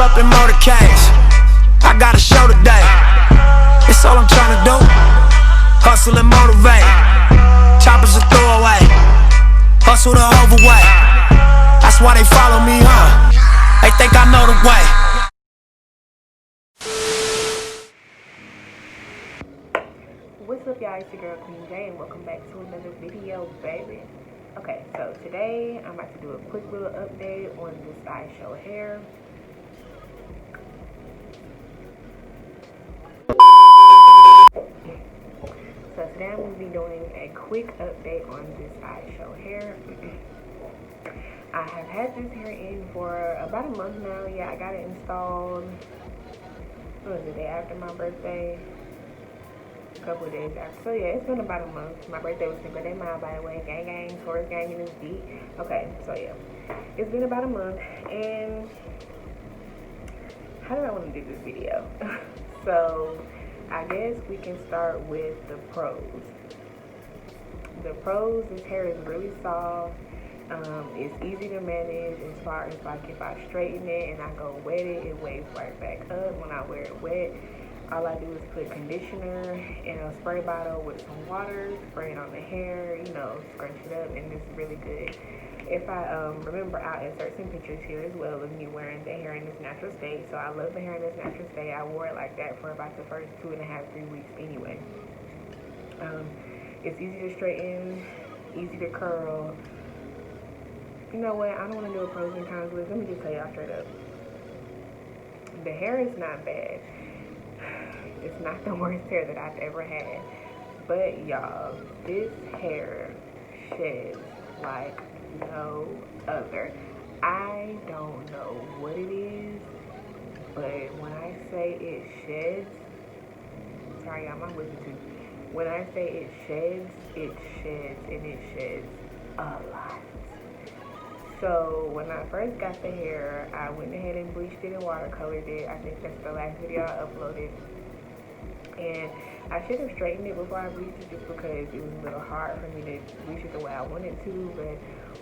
up in motorcades. I got a show today. It's all I'm trying to do. Hustle and motivate. Choppers a throwaway. Hustle the overweight. That's why they follow me, huh? They think I know the way. What's up, y'all? It's your girl Queen J, and welcome back to another video, baby. Okay, so today I'm about to do a quick little update on this Ishow hair. So today I'm going to be doing a quick update on this Ishow hair. I have had this hair in for about a month now. Yeah, I got it installed. What was the day after my birthday? A couple of days after. So yeah, it's been about a month. My birthday was Cinco de Mayo, by the way. Gang gang, Taurus gang in this beat. Okay, so yeah, it's been about a month. And how did I want to do this video? So I guess we can start with the pros. The pros, this hair is really soft. It's easy to manage as far as like if I straighten it and I go wet it, it waves right back up. When I wear it wet, all I do is put conditioner in a spray bottle with some water, spray it on the hair, you know, scrunch it up, and it's really good. If I remember, I'll insert some pictures here as well of me wearing the hair in its natural state. So I love the hair in its natural state. I wore it like that for about the first 2.5, 3 weeks anyway. It's easy to straighten, easy to curl. You know what? I don't want to do a pros and cons list. Let me just tell y'all straight up. The hair is not bad. It's not the worst hair that I've ever had. But y'all, this hair sheds like no other. I don't know what it is, but when I say it sheds, sorry y'all, I'm with you too. When I say it sheds, and it sheds a lot. So when I first got the hair, I went ahead and bleached it and watercolored it. I think that's the last video I uploaded. And I should have straightened it before I bleached it just because it was a little hard for me to bleach it the way I wanted to. But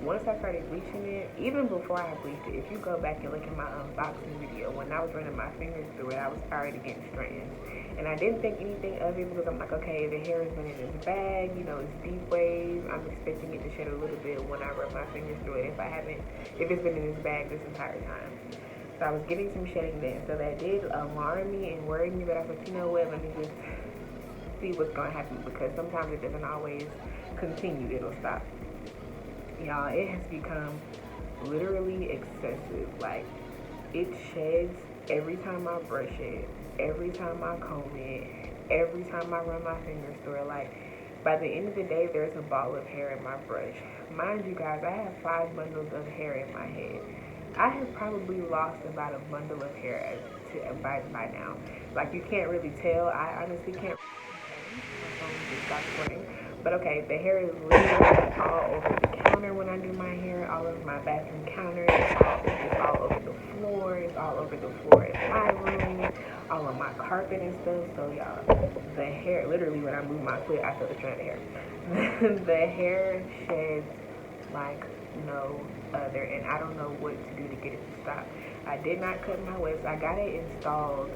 once I started bleaching it, even before I bleached it, if you go back and look at my unboxing video, when I was running my fingers through it, I was already getting strands. And I didn't think anything of it because I'm like, okay, the hair has been in this bag, you know, it's deep waves. I'm expecting it to shed a little bit when I run my fingers through it if it's been in this bag this entire time. So I was getting some shedding then. So that did alarm me and worry me, but I was like, you know what, let me just see what's going to happen because sometimes it doesn't always continue, it'll stop. Y'all, it has become literally excessive. Like, it sheds every time I brush it, every time I comb it, every time I run my fingers through it. Like, by the end of the day, there's a ball of hair in my brush. Mind you guys, I have 5 bundles of hair in my head. I have probably lost about a bundle of hair by now. Like, you can't really tell. I honestly can't. But okay, the hair is literally all over the counter when I do my hair, all over my bathroom counter, it's all over the floor, it's all over the floor in my room, all on my carpet and stuff. So y'all, the hair, literally when I move my foot, I feel the strand of hair. The hair sheds like no other, and I don't know what to do to get it to stop. I did not cut my wefts. I got it installed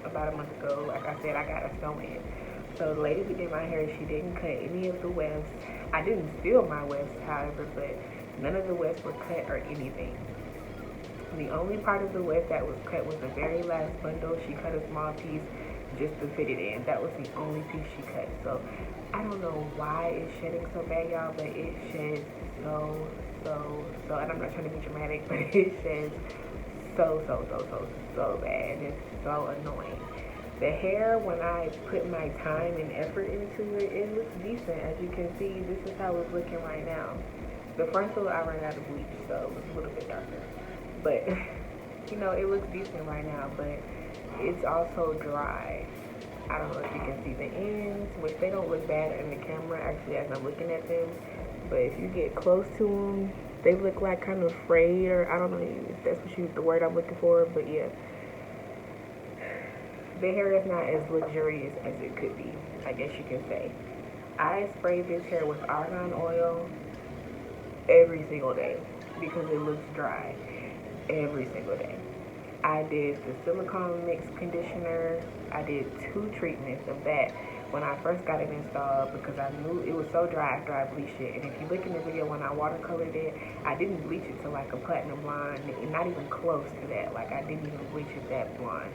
about a month ago. Like I said, I got a sew-in. So the lady who did my hair, she didn't cut any of the wefts. I didn't steal my wefts, however, but none of the wefts were cut or anything. The only part of the weft that was cut was the very last bundle. She cut a small piece just to fit it in. That was the only piece she cut. So I don't know why it's shedding so bad, y'all, but it sheds so, and I'm not trying to be dramatic, but it sheds so bad. It's so annoying. The hair, when I put my time and effort into it, it looks decent. As you can see, this is how it's looking right now. The frontal, I ran out of bleach, so it's a little bit darker. But, you know, it looks decent right now, but it's also dry. I don't know if you can see the ends, which they don't look bad in the camera, actually, as I'm looking at them. But if you get close to them, they look like kind of frayed, or I don't know if that's the word I'm looking for, but yeah. The hair is not as luxurious as it could be, I guess you can say. I spray this hair with argan oil every single day because it looks dry every single day. I did the silicone mix conditioner. I did 2 treatments of that when I first got it installed because I knew it was so dry after I bleached it. And if you look in the video when I watercolored it, I didn't bleach it to like a platinum blonde, not even close to that. Like I didn't even bleach it that blonde.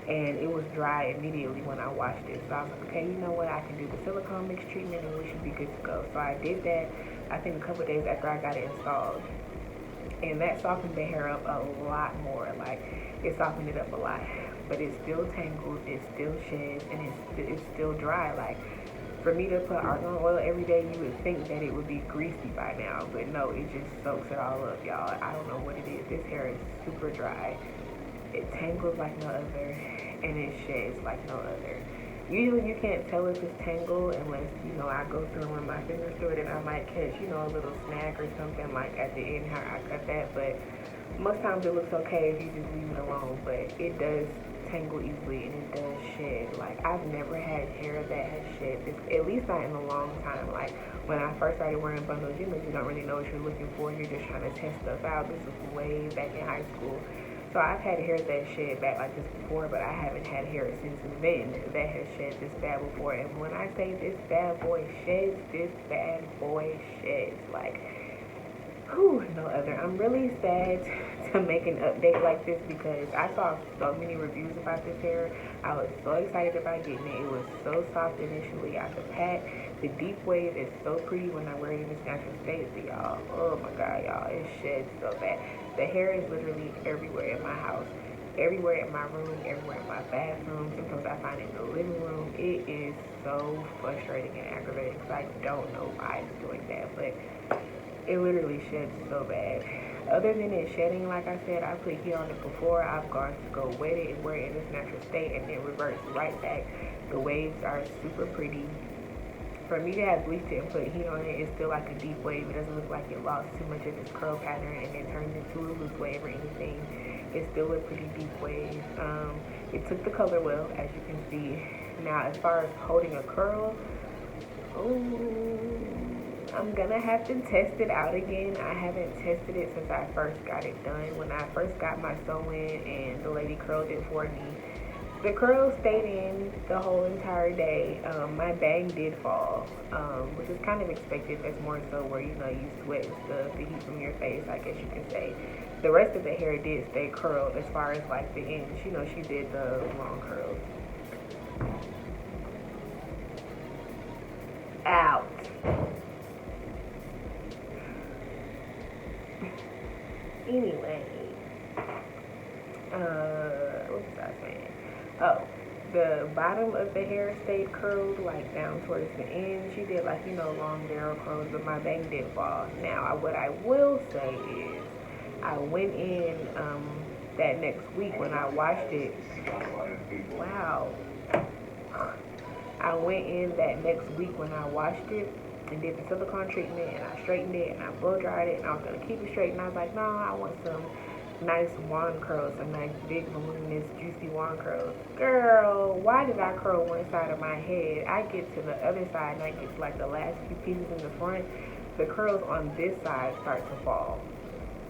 And it was dry immediately when I washed it. So I was like, okay, you know what? I can do the silicone mix treatment and we should be good to go. So I did that, I think a couple of days after I got it installed. And that softened the hair up a lot more. Like, it softened it up a lot. But it's still tangled, it still sheds, and it's still dry. Like, for me to put argan oil every day, you would think that it would be greasy by now. But no, it just soaks it all up, y'all. I don't know what it is. This hair is super dry. It tangles like no other, and it sheds like no other. Usually you can't tell if it's tangled unless, you know, I go through and run my fingers through it and I might catch, you know, a little snag or something like at the end how I cut that. But most times it looks okay if you just leave it alone. But it does tangle easily and it does shed. Like, I've never had hair that has shed this, at least not in a long time. Like, when I first started wearing bundles, you know, you don't really know what you're looking for. You're just trying to test stuff out. This was way back in high school. So I've had hair that shed back like this before, but I haven't had hair since then that has shed this bad before. And when I say this bad boy sheds, this bad boy sheds. Like, whew, no other. I'm really sad to make an update like this because I saw so many reviews about this hair. I was so excited about getting it. It was so soft initially out the pack. The deep wave is so pretty when I wear it in its natural state. So y'all, oh my god, y'all, it sheds so bad. The hair is literally everywhere in my house, everywhere in my room, everywhere in my bathroom. Sometimes I find it in the living room. It is so frustrating and aggravating because I don't know why it's doing that, but it literally sheds so bad. Other than it shedding, like I said, I put heat on it before. I've gone to go wet it and wear it in its natural state, and it reverts right back. The waves are super pretty. For me to have bleached it and put heat on it, it's still like a deep wave. It doesn't look like it lost too much of its curl pattern and it turned into a loose wave or anything. It's still a pretty deep wave. It took the color well, as you can see. Now, as far as holding a curl, I'm gonna have to test it out again. I haven't tested it since I first got it done. When I first got my sew-in and the lady curled it for me, the curl stayed in the whole entire day. My bang did fall, which is kind of expected. That's more so where, you know, you sweat and the heat from your face, I guess you can say. The rest of the hair did stay curled as far as like the ends. You know, she did the long curls. Out. Anyway, what was I saying? Oh, the bottom of the hair stayed curled, like down towards the end. She did like, you know, long barrel curls, but my bang did fall. Now, what I will say is, I went in that next week when I washed it. Wow. I went in that next week when I washed it and did the silicone treatment, and I straightened it and I blow dried it, and I was gonna keep it straight. And I was like, no, I want some nice wand curls, some nice big voluminous juicy wand curls. Girl, why did I curl one side of my head? I get to the other side and I get to like the last few pieces in the front. The curls on this side start to fall.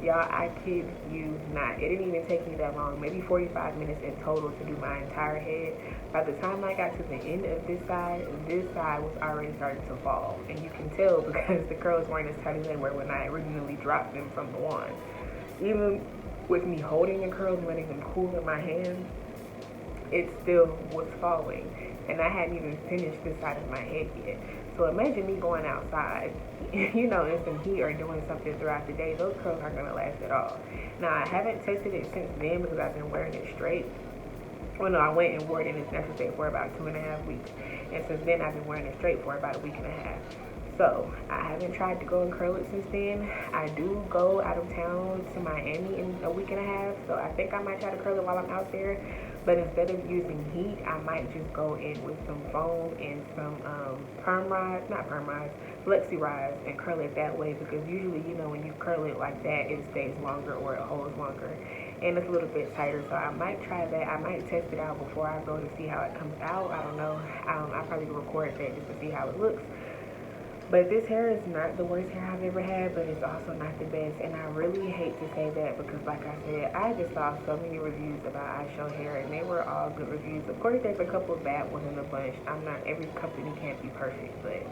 Y'all, I kid you not. It didn't even take me that long, maybe 45 minutes in total to do my entire head. By the time I got to the end of this side was already starting to fall. And you can tell because the curls weren't as tight as they were when I originally dropped them from the wand. Even with me holding the curls and letting them cool in my hand, it still was falling. And I hadn't even finished this side of my head yet. So imagine me going outside, you know, in some heat or doing something throughout the day. Those curls aren't going to last at all. Now, I haven't tested it since then because I've been wearing it straight. Well, no, I went and wore it in its natural state for about 2.5 weeks. And since then, I've been wearing it straight for about a week and a half. So, I haven't tried to go and curl it since then. I do go out of town to Miami in a week and a half. So, I think I might try to curl it while I'm out there. But instead of using heat, I might just go in with some foam and some flexi rods and curl it that way, because usually, you know, when you curl it like that, it stays longer or it holds longer and it's a little bit tighter. So I might try that. I might test it out before I go to see how it comes out. I don't know. I'll probably record that just to see how it looks. But this hair is not the worst hair I've ever had, but it's also not the best. And I really hate to say that because, like I said, I just saw so many reviews about Ishow hair, and they were all good reviews. Of course, there's a couple of bad ones in the bunch. Every company can't be perfect, but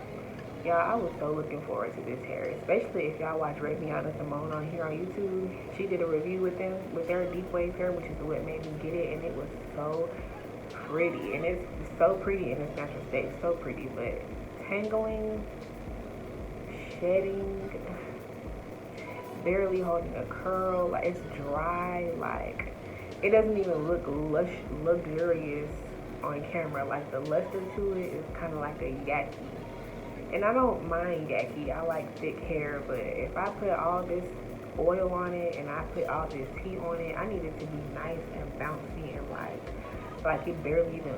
y'all, I was so looking forward to this hair, especially if y'all watch Raviana Simone on here on YouTube. She did a review with them, with their deep wave hair, which is what made me get it, and it was so pretty. And it's so pretty in its natural state, so pretty, but tangling, shedding, barely holding a curl, like it's dry, like it doesn't even look luxurious on camera. Like the luster to it is kind of like a yaki, and I don't mind yaki, I like thick hair, but if I put all this oil on it and I put all this tea on it, I need it to be nice and bouncy and like it barely even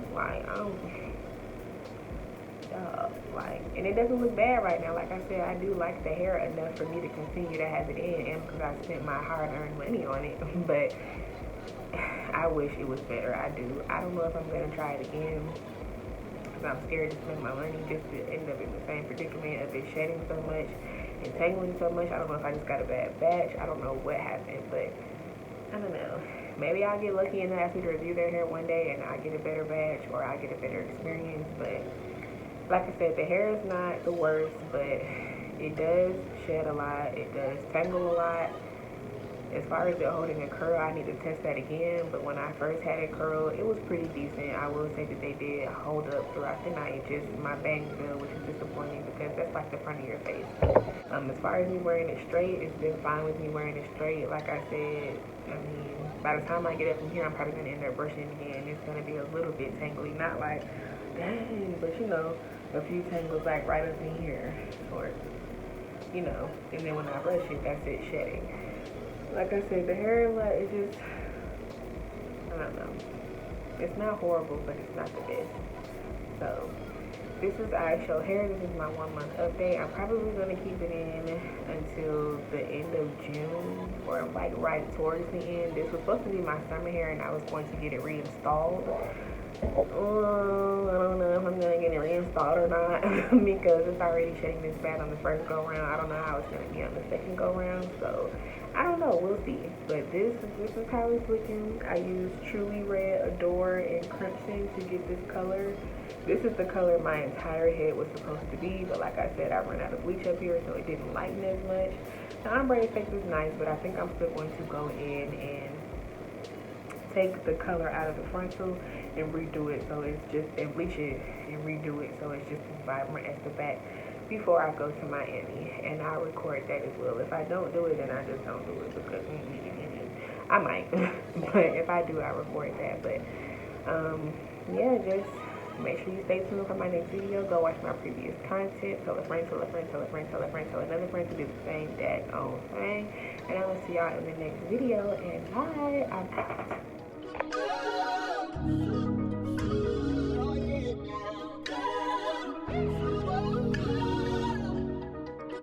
and it doesn't look bad right now. Like I said, I do like the hair enough for me to continue to have it in, and because I spent my hard-earned money on it. But I wish it was better. I do. I don't know if I'm gonna try it again because I'm scared to spend my money just to end up in the same predicament of it shedding so much and tangling so much. I don't know if I just got a bad batch. I don't know what happened, but I don't know. Maybe I'll get lucky and ask me to review their hair one day and I get a better batch or I get a better experience. But like I said, the hair is not the worst, but it does shed a lot. It does tangle a lot. As far as it holding a curl, I need to test that again. But when I first had it curled, it was pretty decent. I will say that they did hold up throughout the night. Just my bangs bill, which is disappointing because that's like the front of your face. As far as me wearing it straight, it's been fine with me wearing it straight. Like I said, I mean, by the time I get up from here, I'm probably going to end up brushing again. It's going to be a little bit tangly. Not like, dang, but you know, a few tangles like right up in here. Or, you know, and then when I brush it, that's it shedding. Like I said, the hair, like, it's just, I don't know. It's not horrible, but it's not the best. So, this is Ishow hair. This is my 1 month update. I'm probably going to keep it in until the end of June, or like right towards the end. This was supposed to be my summer hair, and I was going to get it reinstalled. I don't know if I'm going to get it reinstalled or not because it's already shedding this bad on the first go round. I don't know how it's going to be on the second go round, so I don't know, we'll see. But this is how it's looking. I used Truly Red, Adore, and Crimson to get this color. This is the color my entire head was supposed to be, but like I said, I ran out of bleach up here, so it didn't lighten as much. The ombre effect is nice, but I think I'm still going to go in and take the color out of the frontal and redo it so it's just, and bleach it and redo it so it's just as vibrant as the back before I go to Miami, and I'll record that as well. If I don't do it, then I just don't do it because I might, but if I do, I record that. But yeah, just make sure you stay tuned for my next video. Go watch my previous content. Tell a friend, tell a friend, tell a friend, tell a friend, tell another friend to do the same daggone thing. And I will see y'all in the next video. And bye. I'm out.